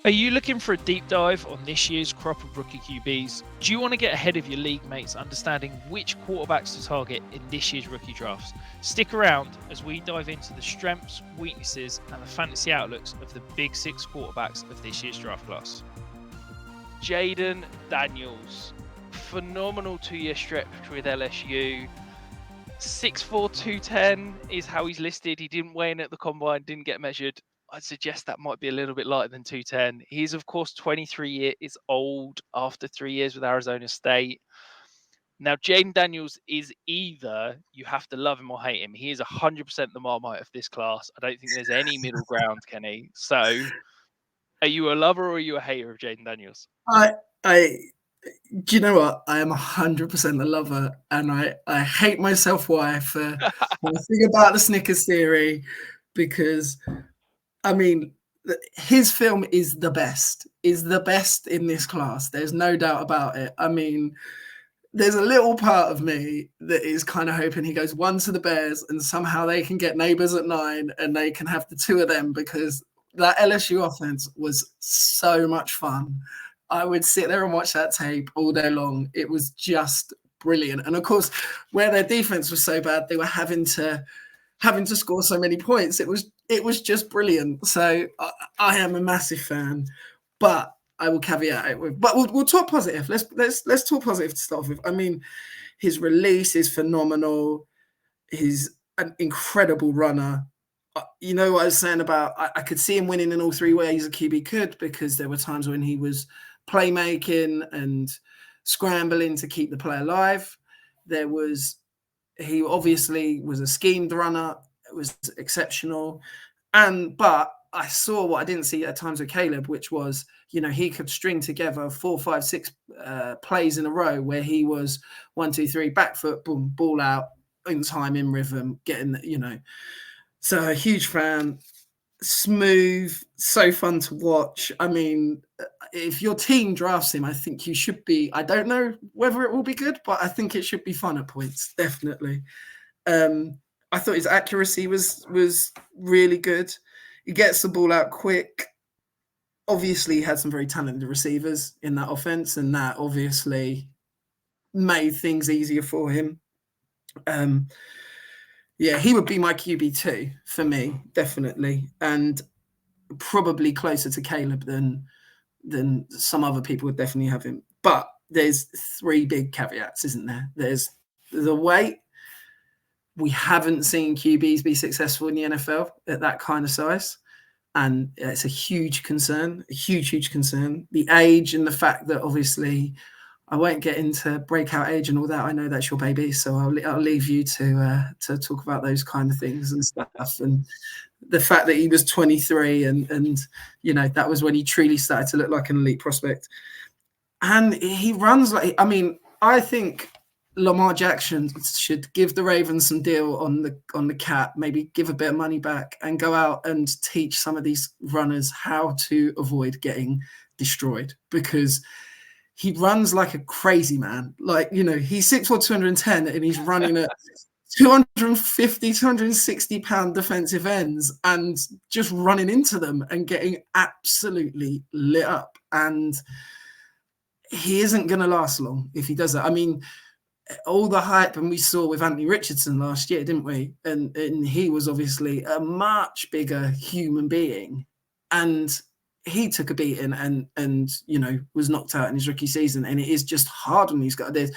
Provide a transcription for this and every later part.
Are you looking for a deep dive on this year's crop of rookie QBs? Do you want to get ahead of your league mates understanding which quarterbacks to target in this year's rookie drafts? Stick around as we dive into the strengths, weaknesses, and the fantasy outlooks of the big six quarterbacks of this year's draft class. Jayden Daniels, phenomenal 2-year stretch with LSU. 6'4", 210 is how he's listed. He didn't weigh in at the combine, didn't get measured. I'd suggest that might be a little bit lighter than 210. He's, of course, 23 years old after 3 years with Arizona State. Now, Jayden Daniels is either you have to love him or hate him. He is 100% the Marmite of this class. I don't think there's any middle ground, Kenny. So, are you a lover or are you a hater of Jayden Daniels? Do you know what? I am 100% a lover, and I hate myself why for when I think about the Snickers theory, because I mean his film is the best in this class. There's no doubt about it. I mean, there's a little part of me that is kind of hoping he goes 1 to the Bears and somehow they can get neighbors at 9 and they can have the 2 of them, because that LSU offense was so much fun. I would sit there and watch that tape all day long. It was just brilliant. And of course, where their defense was so bad, they were having to score so many points. It was just brilliant. So I am a massive fan, but I will caveat it with. But we'll talk positive. Let's talk positive to start with. I mean, his release is phenomenal. He's an incredible runner. You know what I was saying about I could see him winning in all 3 ways a QB could, because there were times when he was playmaking and scrambling to keep the play alive. He obviously was a schemed runner. It was exceptional. But I saw what I didn't see at times with Caleb, which was, he could string together 4, 5, 6 plays in a row where he was 1, 2, 3, back foot, boom, ball out, in time, in rhythm, getting, So a huge fan. Smooth, so fun to watch. I mean, if your team drafts him, I think you should be. I don't know whether it will be good, but I think it should be fun at points, definitely. I thought his accuracy was really good. He gets the ball out quick. Obviously, he had some very talented receivers in that offense, and that obviously made things easier for him. Yeah, he would be my QB2 for me, definitely, and probably closer to Caleb than some other people would definitely have him. But there's 3 big caveats, isn't there? There's the weight. We haven't seen QBs be successful in the NFL at that kind of size, and it's a huge concern, a huge concern. The age and the fact that obviously I won't get into breakout age and all that. I know that's your baby, so I'll leave you to talk about those kind of things and stuff. And the fact that he was 23 and that was when he truly started to look like an elite prospect. And he runs like, I mean, I think Lamar Jackson should give the Ravens some deal on the cap, maybe give a bit of money back and go out and teach some of these runners how to avoid getting destroyed, because he runs like a crazy man. Like, he's 6'4", 210, and he's running at 250, 260 pound defensive ends and just running into them and getting absolutely lit up. And he isn't going to last long if he does that. I mean, all the hype and we saw with Anthony Richardson last year, didn't we? And he was obviously a much bigger human being. And he took a beating and was knocked out in his rookie season, and it is just hard on these guys.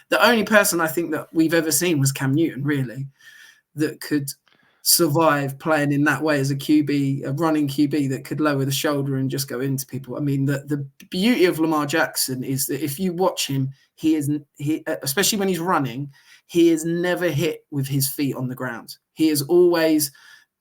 The only person I think that we've ever seen was Cam Newton, really, that could survive playing in that way as a QB, a running QB that could lower the shoulder and just go into people. I mean, the beauty of Lamar Jackson is that if you watch him, he especially when he's running, he is never hit with his feet on the ground. He is always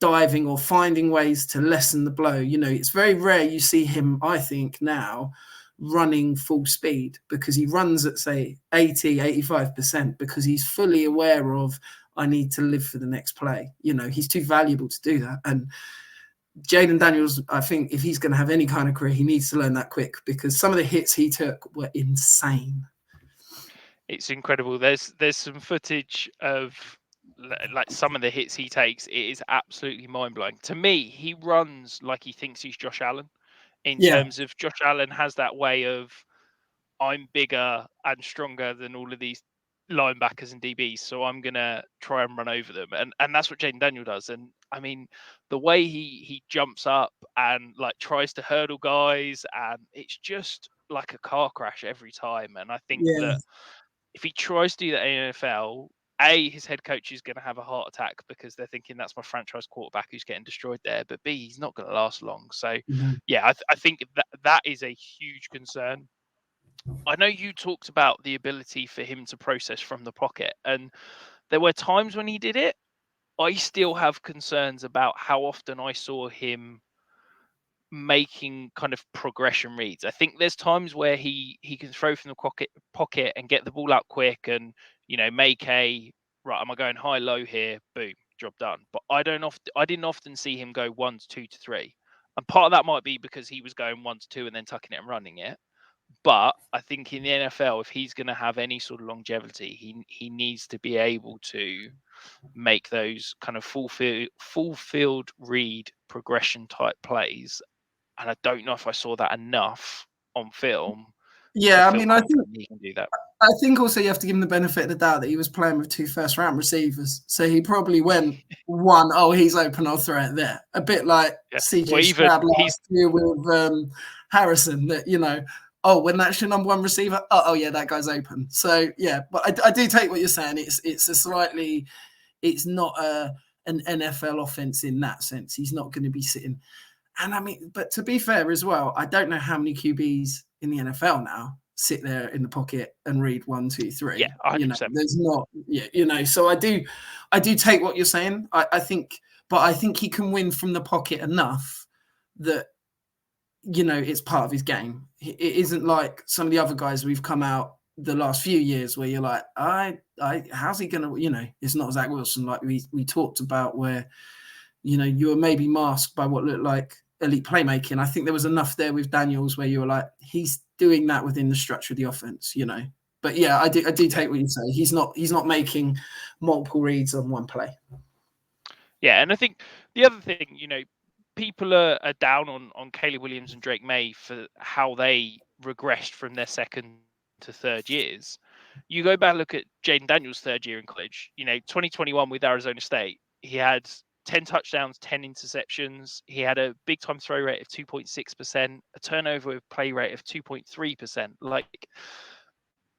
diving or finding ways to lessen the blow. It's very rare you see him, I think, now running full speed, because he runs at, say, 80, 85%, because he's fully aware of, I need to live for the next play. He's too valuable to do that. And Jayden Daniels, I think if he's going to have any kind of career, he needs to learn that quick, because some of the hits he took were insane. It's incredible. There's some footage of like some of the hits he takes. It is absolutely mind-blowing. To me, he runs like he thinks he's Josh Allen. in Yeah. terms of Josh Allen has that way of, I'm bigger and stronger than all of these linebackers and DBs, so I'm gonna try and run over them, and that's what Jayden Daniel does. And I mean, the way he jumps up and like tries to hurdle guys, and it's just like a car crash every time. And I think Yeah. that if he tries to do that in the NFL, A, his head coach is going to have a heart attack because they're thinking that's my franchise quarterback who's getting destroyed there. But B, he's not going to last long. So yeah, I think that is a huge concern. I know you talked about the ability for him to process from the pocket, and there were times when he did it. I still have concerns about how often I saw him making kind of progression reads. I think there's times where he can throw from the pocket and get the ball out quick, and make a right. Am I going high low here? Boom, job done. But I didn't often see him go 1 to 2 to 3, and part of that might be because he was going 1 to 2 and then tucking it and running it. But I think in the NFL, if he's going to have any sort of longevity, he needs to be able to make those kind of full field read progression type plays. And I don't know if I saw that enough on film. Yeah, I mean, I think he can do that. I think also you have to give him the benefit of the doubt that he was playing with 2 first-round receivers, so he probably went one. Oh, he's open. I'll throw it there. A bit like CJ Stroud last year with Harrison. That oh, when that's your number one receiver, oh yeah, that guy's open. So yeah, but I do take what you're saying. It's not an NFL offense in that sense. He's not going to be sitting. And I mean, but to be fair as well, I don't know how many QBs in the NFL now sit there in the pocket and read 1, 2, 3. Yeah, 100%. There's not. Yeah, So I do take what you're saying. I think he can win from the pocket enough that it's part of his game. It isn't like some of the other guys we've come out the last few years where you're like, how's he gonna? It's not Zach Wilson like we talked about where you were maybe masked by what looked like elite playmaking. I think there was enough there with Daniels where you were like, he's doing that within the structure of the offense, But yeah, I do take what you say. He's not making multiple reads on one play. Yeah, and I think the other thing, people are down on Caleb Williams and Drake May for how they regressed from their second to third years. You go back and look at Jayden Daniels' third year in college. 2021 with Arizona State, he had 10 touchdowns, 10 interceptions. He had a big time throw rate of 2.6%, a turnover play rate of 2.3%. Like,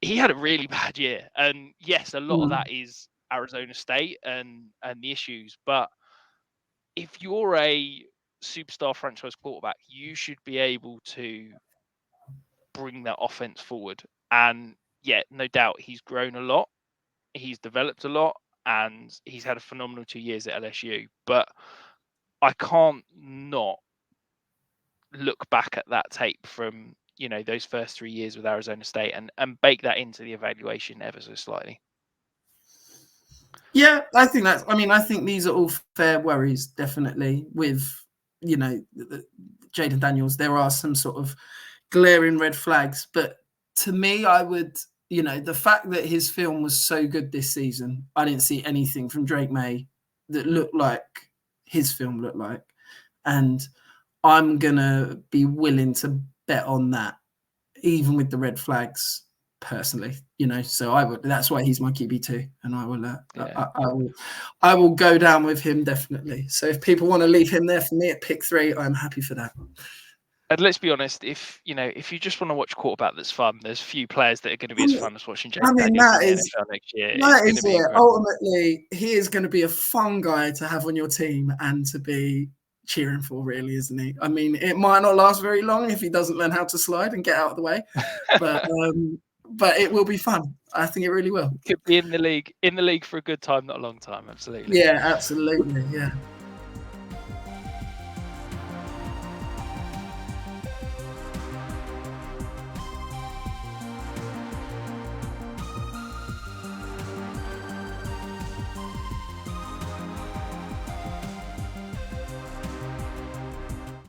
he had a really bad year. And yes, a lot of that is Arizona State and the issues. But if you're a superstar franchise quarterback, you should be able to bring that offense forward. And yeah, no doubt he's grown a lot. He's developed a lot. And he's had a phenomenal 2 years at LSU. But I can't not look back at that tape from, those first 3 years with Arizona State and bake that into the evaluation ever so slightly. Yeah, I think these are all fair worries, definitely, with, Jayden Daniels. There are some sort of glaring red flags. But to me, I would... the fact that his film was so good this season, I didn't see anything from Drake May that looked like his film looked like. And I'm going to be willing to bet on that, even with the red flags, personally. So I would. That's why he's my QB2, and I will. I will go down with him, definitely. So if people want to leave him there for me at pick 3, I'm happy for that. And let's be honest, if you just want to watch quarterback that's fun, there's few players that are going to be as fun as watching Jayden Daniels in the NFL next year. That is it. Ultimately, he is going to be a fun guy to have on your team and to be cheering for, really, isn't he? I mean, it might not last very long if he doesn't learn how to slide and get out of the way, but it will be fun. I think it really will. Could be in the league for a good time, not a long time. Absolutely. Yeah, absolutely. Yeah.